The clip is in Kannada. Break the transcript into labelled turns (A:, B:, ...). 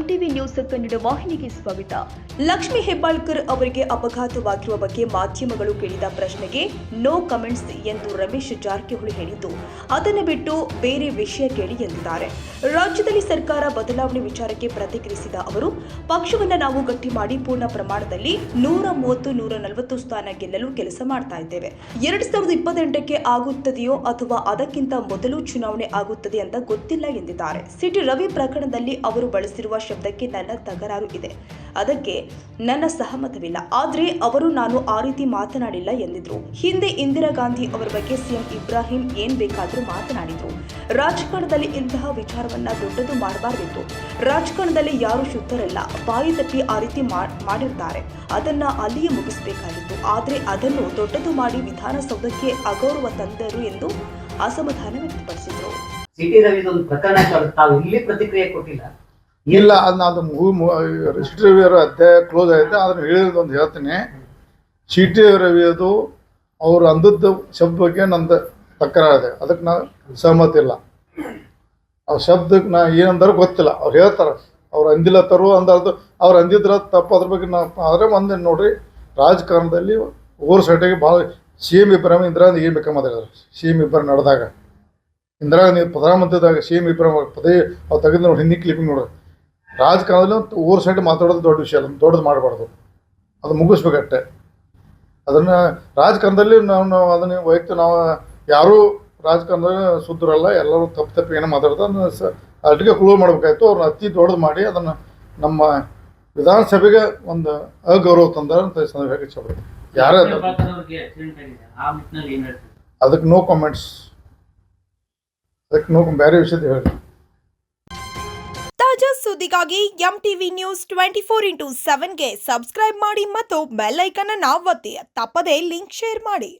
A: ಎಂಟಿವಿ ನ್ಯೂಸ್ ಕನ್ನಡ ವಾಹಿನಿಗೆ ಸ್ವಾಗತ. ಲಕ್ಷ್ಮಿ ಹೆಬ್ಬಾಳ್ಕರ್ ಅವರಿಗೆ ಅಪಘಾತವಾಗಿರುವ ಬಗ್ಗೆ ಮಾಧ್ಯಮಗಳು ಕೇಳಿದ ಪ್ರಶ್ನೆಗೆ ನೋ ಕಮೆಂಟ್ಸ್ ಎಂದು ರಮೇಶ್ ಜಾರಕಿಹೊಳಿ ಹೇಳಿದ್ದು, ಅದನ್ನು ಬಿಟ್ಟು ಬೇರೆ ವಿಷಯ ಕೇಳಿ ಎಂದಿದ್ದಾರೆ. ರಾಜ್ಯದಲ್ಲಿ ಸರ್ಕಾರ ಬದಲಾವಣೆ ವಿಚಾರಕ್ಕೆ ಪ್ರತಿಕ್ರಿಯಿಸಿದ ಅವರು, ಪಕ್ಷವನ್ನು ನಾವು ಗಟ್ಟಿ ಮಾಡಿ ಪೂರ್ಣ ಪ್ರಮಾಣದಲ್ಲಿ 130-140 ಸ್ಥಾನ ಗೆಲ್ಲಲು ಕೆಲಸ ಮಾಡ್ತಾ ಇದ್ದೇವೆ. 2028ಕ್ಕೆ ಆಗುತ್ತದೆಯೋ ಅಥವಾ ಅದಕ್ಕಿಂತ ಮೊದಲು ಚುನಾವಣೆ ಆಗುತ್ತದೆ ಅಂತ ಗೊತ್ತಿಲ್ಲ ಎಂದಿದ್ದಾರೆ. ಸಿಟಿ ರವಿ ಪ್ರಕರಣದಲ್ಲಿ ಅವರು ಬಳಸಿರುವ ಶಬ್ದಕ್ಕೆ ನನ್ನ ತಕರಾರು ಇದೆ, ಅದಕ್ಕೆ ನನ್ನ ಸಹಮತವಿಲ್ಲ. ಆದರೆ ಅವರು ನಾನು ಆ ರೀತಿ ಮಾತನಾಡಿಲ್ಲ ಎಂದಿದ್ರು. ಹಿಂದೆ ಇಂದಿರಾ ಗಾಂಧಿ ಅವರ ಬಗ್ಗೆ ಸಿಎಂ ಇಬ್ರಾಹಿಂ ಏನ್ ಬೇಕಾದರೂ ಮಾತನಾಡಿದ್ರು. ರಾಜಕಾರಣದಲ್ಲಿ ಇಂತಹ ವಿಚಾರವನ್ನ ದೊಡ್ಡದು ಮಾಡಬಾರದಿತ್ತು. ರಾಜಕಾರಣದಲ್ಲಿ ಯಾರು ಶುದ್ಧರಲ್ಲ, ಬಾಯಿ ತಪ್ಪಿ ಆ ರೀತಿ ಮಾಡಿರ್ತಾರೆ, ಅದನ್ನ ಅಲ್ಲಿಯೇ ಮುಗಿಸಬೇಕಾಗಿತ್ತು. ಆದರೆ ಅದನ್ನು ದೊಡ್ಡದು ಮಾಡಿ ವಿಧಾನಸೌಧಕ್ಕೆ ಅಗೌರವ ತಂದರು ಎಂದು ಅಸಮಾಧಾನ ವ್ಯಕ್ತಪಡಿಸಿದರು.
B: ಸಿಟಿ ರವಿದೊಂದು ಪ್ರಕರಣ ತಾವು ಇಲ್ಲಿ ಪ್ರತಿಕ್ರಿಯೆ ಕೊಟ್ಟಿಲ್ಲ.
C: ಇಲ್ಲ, ಅದು ಸಿಟಿ ರವಿ ಅವರ ಅಧ್ಯಾಯ ಕ್ಲೋಸ್ ಆಯ್ತು. ಅದನ್ನು ಹೇಳಿದೊಂದು ಹೇಳ್ತೀನಿ. ಸಿಟಿ ರವಿ ಅದು ಅವ್ರು ಅಂದದ್ದು ಶಬ್ದ ಬಗ್ಗೆ ನಂದು ತಕರಾರಿದೆ, ಅದಕ್ಕೆ ನಾ ಸಹಮತ ಇಲ್ಲ. ಆ ಶಬ್ದಕ್ಕೆ ನಾ ಏನಂದ್ರೆ ಗೊತ್ತಿಲ್ಲ. ಅವ್ರು ಹೇಳ್ತಾರೆ ಅವ್ರು ಅಂದಿಲ್ಲತ್ತರು ಅಂದರ್ದು, ಅವ್ರು ಅಂದಿದ್ರ ತಪ್ಪು. ಅದ್ರ ಬಗ್ಗೆ ನಾ ಆದರೆ ಒಂದು ನೋಡ್ರಿ, ರಾಜಕಾರಣದಲ್ಲಿ ಓವರ್ ಸೈಟಿಗೆ ಭಾಳ CM ಇಬ್ರಾಹಿಂ ಇಂದಿರಾ ಗಾಂಧಿ ಏನು ಬೇಕಾ ಮಾತಾಡಿದ್ರು. CM ಇಬ್ರಾಹಿಂ ನಡೆದಾಗ ಇಂದಿರಾ ಗಾಂಧಿ ಪ್ರಧಾನಮಂತ್ರಿದಾಗ CM ಇಬ್ರಾಹಿಂ ಪದೇ ಅವ್ರು ತೆಗೆದು ನೋಡಿ, ಹಿಂದಿ ಕ್ಲಿಪಿಂಗ್ ನೋಡ್ರಿ. ರಾಜಕಾರಣದಲ್ಲಿ ಓವರ್ ಸೈಡ್ ಮಾತಾಡೋದು ದೊಡ್ಡ ವಿಷಯ ಅಲ್ಲ, ದೊಡ್ಡದು ಮಾಡಬಾರ್ದು, ಅದು ಮುಗಿಸ್ಬೇಕಷ್ಟೆ. ಅದನ್ನು ರಾಜಕಾರಣದಲ್ಲಿ ನಾವು ಅದನ್ನು ವೈಯಕ್ತಿಕ ನಾವು ಯಾರೂ ರಾಜಕಾರಣದಲ್ಲಿ ಶುದ್ಧರಲ್ಲ, ಎಲ್ಲರೂ ತಪ್ಪು ಏನೋ ಮಾತಾಡ್ತಾರೆ. ಅದನ್ನು ಅಲ್ಲಿಗೆ ಕ್ಲೋಸ್ ಮಾಡಬೇಕಾಯ್ತು. ಅವ್ರನ್ನ ಅತಿ ದೊಡ್ಡದು ಮಾಡಿ ಅದನ್ನು ನಮ್ಮ ವಿಧಾನಸಭೆಗೆ ಒಂದು ಅಗೌರವ ತಂದಾರ ಅಂತ ಸಂದರ್ಭ ಇಚ್ಛಪಡ್ತೀನಿ. ಯಾರೇ ಅದಕ್ಕೆ ನೋ ಕಾಮೆಂಟ್ಸ್, ಅದಕ್ಕೆ ನೋ, ಬೇರೆ ವಿಷಯದ ಹೇಳಿ.
D: ತಾಜಾ ಸುದ್ದಿಗಾಗಿ ಎಂಟಿವಿ ನ್ಯೂಸ್ 24x7ಗೆ ಸಬ್ಸ್ಕ್ರೈಬ್ ಮಾಡಿ ಮತ್ತು ಬೆಲ್ ಐಕಾನ್ ಅನ್ನು ಒತ್ತಿ. ತಪ್ಪದೇ ಲಿಂಕ್ ಶೇರ್ ಮಾಡಿ.